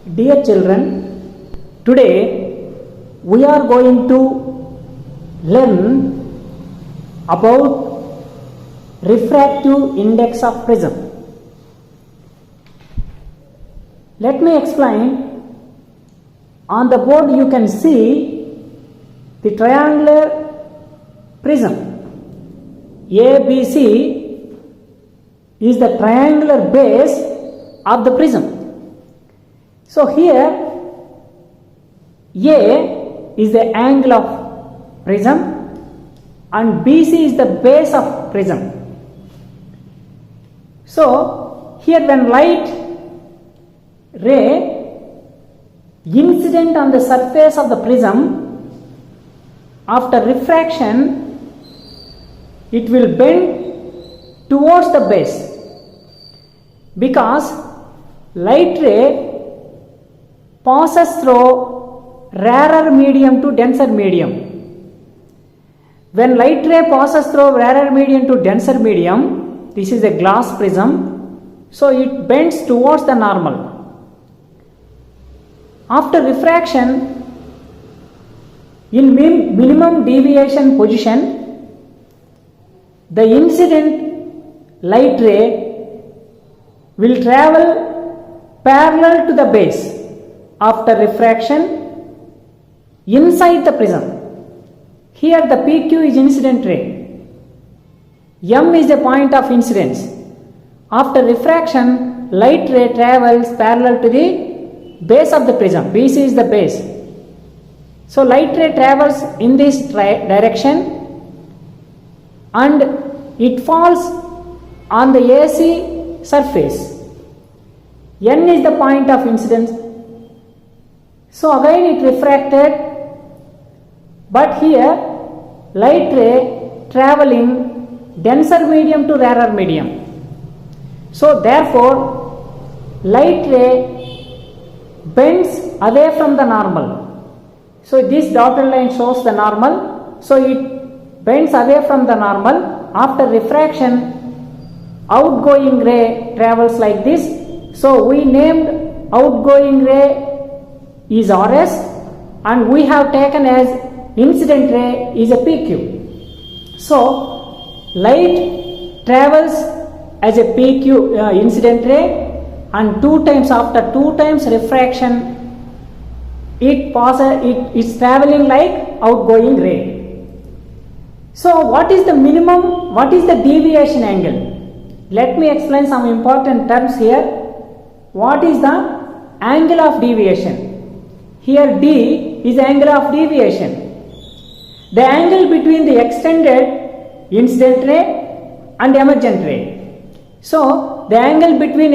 Dear children, today we are going to learn about refractive index of prism. Let me explain. On the board you can see the triangular prism. ABC is the triangular base of the prism. So here A is the angle of prism and BC is the base of prism. So here when light ray incident on the surface of the prism, after refraction it will bend towards the base, because light ray passes through rarer medium to denser medium. When light ray passes through rarer medium to denser medium, this is a glass prism, so it bends towards the normal. After refraction, in minimum deviation position, the incident light ray will travel parallel to the base after refraction inside the prism. Here the PQ is incident ray, M is the point of incidence. After refraction, light ray travels parallel to the base of the prism, BC is the base. So light ray travels in this direction and it falls on the AC surface. N is the point of incidence. So again it refracted, but here light ray traveling denser medium to rarer medium. So therefore light ray bends away from the normal. So this dotted line shows the normal. So it bends away from the normal. After refraction, outgoing ray travels like this. So we named outgoing ray is RS and we have taken as incident ray is a PQ. So light travels as a PQ incident ray, and after two times refraction it is traveling like outgoing ray. So what is the minimum, what is the deviation angle? Let me explain some important terms here. What is the angle of deviation? Here D is angle of deviation. The angle between the extended incident ray and emergent ray. So the angle between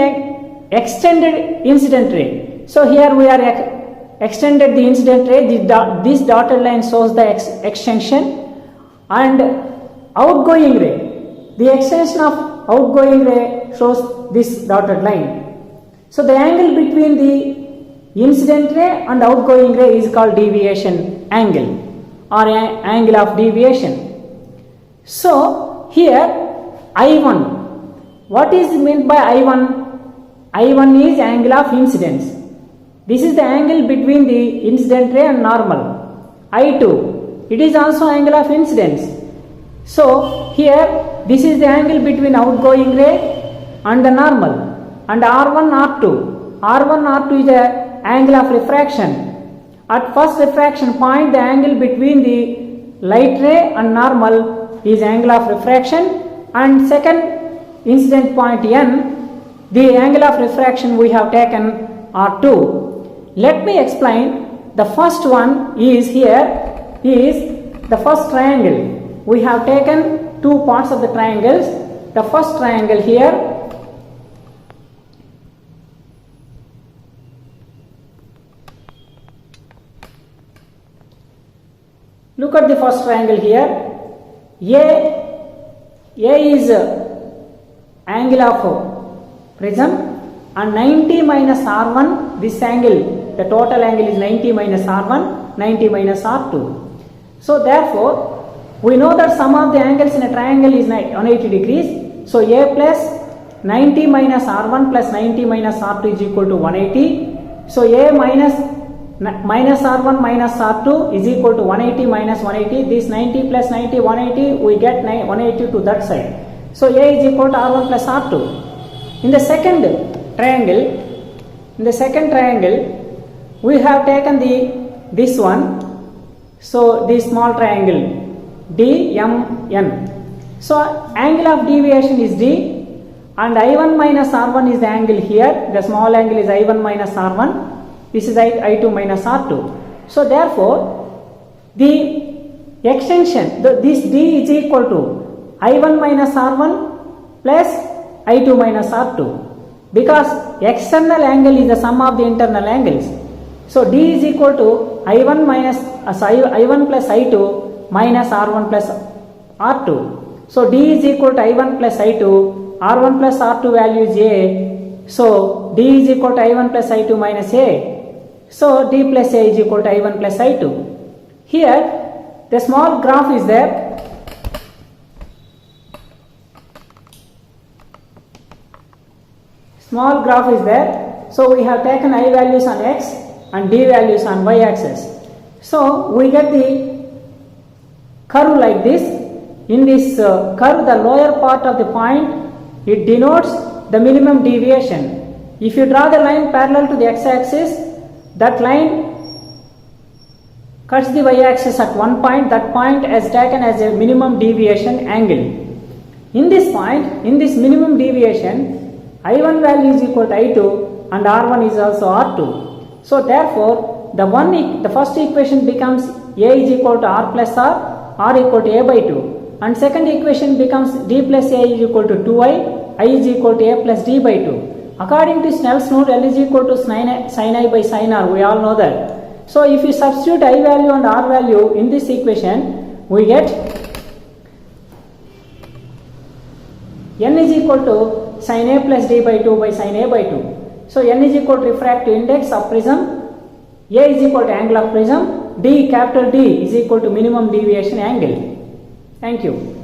extended incident ray. So here we are extended the incident ray, this dotted line shows the extension, and outgoing ray, the extension of outgoing ray shows this dotted line. So the angle between the incident ray and outgoing ray is called deviation angle or angle of deviation. So here I1, what is meant by I1? I1 is angle of incidence. This is the angle between the incident ray and normal. I2, it is also angle of incidence. So here this is the angle between outgoing ray and the normal. And R1, R2. R1, R2 is the angle of refraction. At first refraction point, the angle between the light ray and normal is angle of refraction, and second incident point N, the angle of refraction we have taken R2. Let me explain. The first one is here is the first triangle. We have taken two parts of the triangles. The first triangle here, look at the first triangle here. A is angle of prism and 90 minus R1, this angle, the total angle is 90 minus R1, 90 minus R2. So therefore, we know that sum of the angles in a triangle is 180 degrees. So A plus 90 minus R1 plus 90 minus R2 is equal to 180. So A minus R1 minus R2 is equal to 180 minus 180. This 90 plus 90, 180, we get 180 to that side. So A is equal to R1 plus R2. In the second triangle, we have taken this one. So this small triangle DMN. So angle of deviation is D, and I1 minus R1 is the angle here. The small angle is I1 minus R1. This is I2 minus R2. So therefore, the extension, this D is equal to I1 minus R1 plus I2 minus R2, because external angle is the sum of the internal angles. So D is equal to I1 plus I2 minus R1 plus R2. So D is equal to I1 plus I2, R1 plus R2 value is A. So D is equal to I1 plus I2 minus A. So D plus A is equal to I1 plus I2. Here the small graph is there. Small graph is there. So we have taken I values on X and D values on Y axis. So we get the curve like this. In this curve, the lower part of the point, it denotes the minimum deviation. If you draw the line parallel to the x-axis, that line cuts the y-axis at one point. That point is taken as a minimum deviation angle. In this point, in this minimum deviation, I1 value is equal to I2 and R1 is also R2. So therefore, the first equation becomes A is equal to R plus R equal to A by 2. And second equation becomes D plus A is equal to 2i, I is equal to A plus D by 2. According to Snell's note, L is equal to sin I by sin R. We all know that. So if you substitute I value and R value in this equation, we get N is equal to sin A plus D by 2 by sin A by 2. So N is equal to refractive index of prism, A is equal to angle of prism, D, capital D is equal to minimum deviation angle. Thank you.